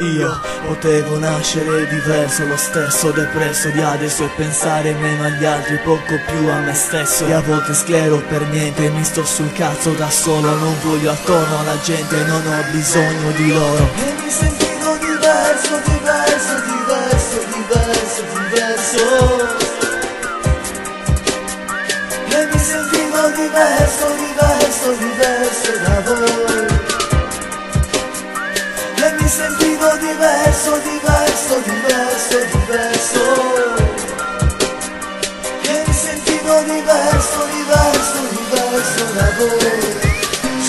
Io potevo nascere diverso, lo stesso depresso di adesso, e pensare meno agli altri, poco più a me stesso. E a volte sclero per niente, mi sto sul cazzo da solo, non voglio attorno alla gente, non ho bisogno di loro. E mi sentivo diverso, diverso, diverso, diverso, diverso. E mi sentivo diverso, diverso, diverso da voi. E mi sentivo diverso, diverso, diverso, diverso. E mi sentivo diverso, diverso, diverso da voi.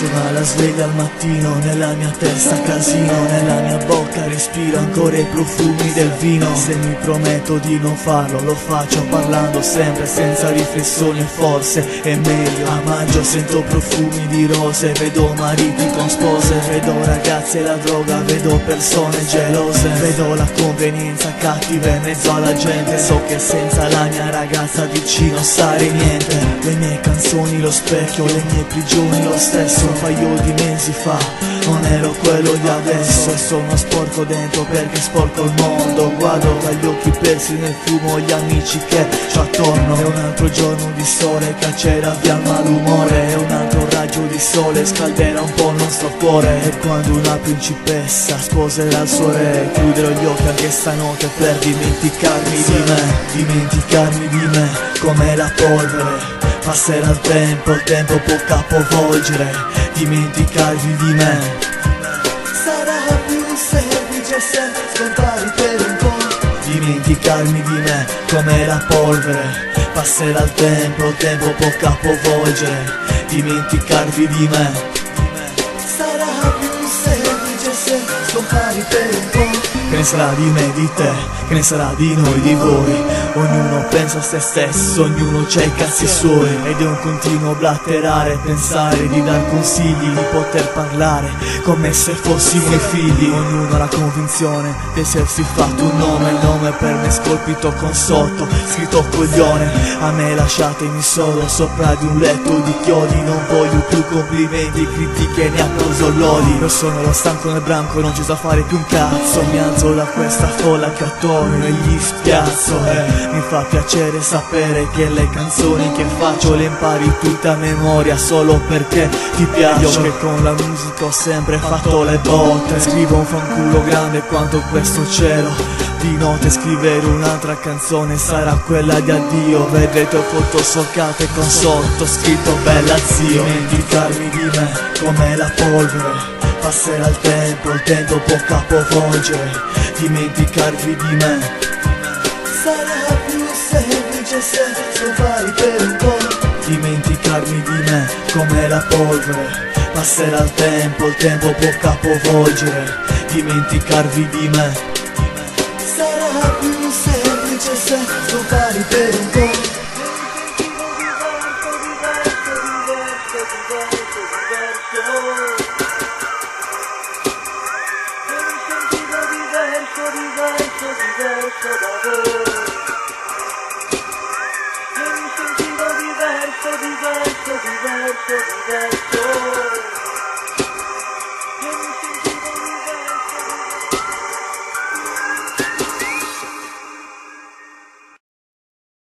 Suona la sveglia al mattino, nella mia testa casino, nella mia bocca respiro ancora i profumi del vino. Se mi prometto di non farlo, lo faccio parlando sempre senza riflessioni, forse è meglio. A maggio sento profumi di rose, vedo mariti con spose, vedo ragazze e la droga, vedo persone gelose, vedo la convenienza cattiva in mezzo alla gente. So che senza la mia ragazza vicino sarei niente. Le mie canzoni lo specchio, le mie prigioni lo stesso. Un paio di mesi fa non ero quello di adesso, e sono sporco dentro perché sporco il mondo. Guardo dagli occhi persi nel fumo gli amici che c'ho attorno. È un altro giorno di sole, caccerà via il malumore. È un altro raggio di sole, scalderà un po' il nostro cuore. E quando una principessa sposerà il suo re, chiuderò gli occhi anche stanotte per dimenticarmi di me. Dimenticarmi di me come la polvere. Passerà il tempo può capovolgere. Dimenticarvi di me sarà più semplice se scompari per un po'. Dimenticarmi di me come la polvere. Passerà il tempo può capovolgere. Dimenticarvi di me sarà più semplice se scompari per un po'. Che ne sarà di me, di te, che ne sarà di noi, di voi? Ognuno pensa a se stesso, ognuno c'ha i cazzi suoi. Ed è un continuo blatterare, pensare di dar consigli, di poter parlare come se fossimo i figli. Ognuno ha la convinzione di essersi fatto un nome. Il nome per me scolpito con sotto scritto coglione. A me lasciatemi solo sopra di un letto di chiodi. Non voglio più complimenti, critiche né applausololi. Io sono lo stanco nel branco, non ci so fare più un cazzo. Mi alzo da questa folla che attorno e gli spiazzo. Mi fa piacere sapere che le canzoni che faccio le impari tutte a memoria solo perché ti piaccio. Io che con la musica ho sempre fatto le botte. Scrivo un fanculo grande quanto questo cielo. Di notte scrivere un'altra canzone sarà quella di addio. Vedrete ho foto soccate con sotto scritto bella zio. Dimenticarmi di me come la polvere. Passerà il tempo può capovolgere. Dimenticarvi di me sarà più semplice se scompari per un po'. Dimenticarmi di me come la polvere. Passerà il tempo può capovolgere. Dimenticarvi di me sarà più semplice se scompari per un po'. Diverso da voi. E mi sentivo diverso, diverso, diverso, diverso.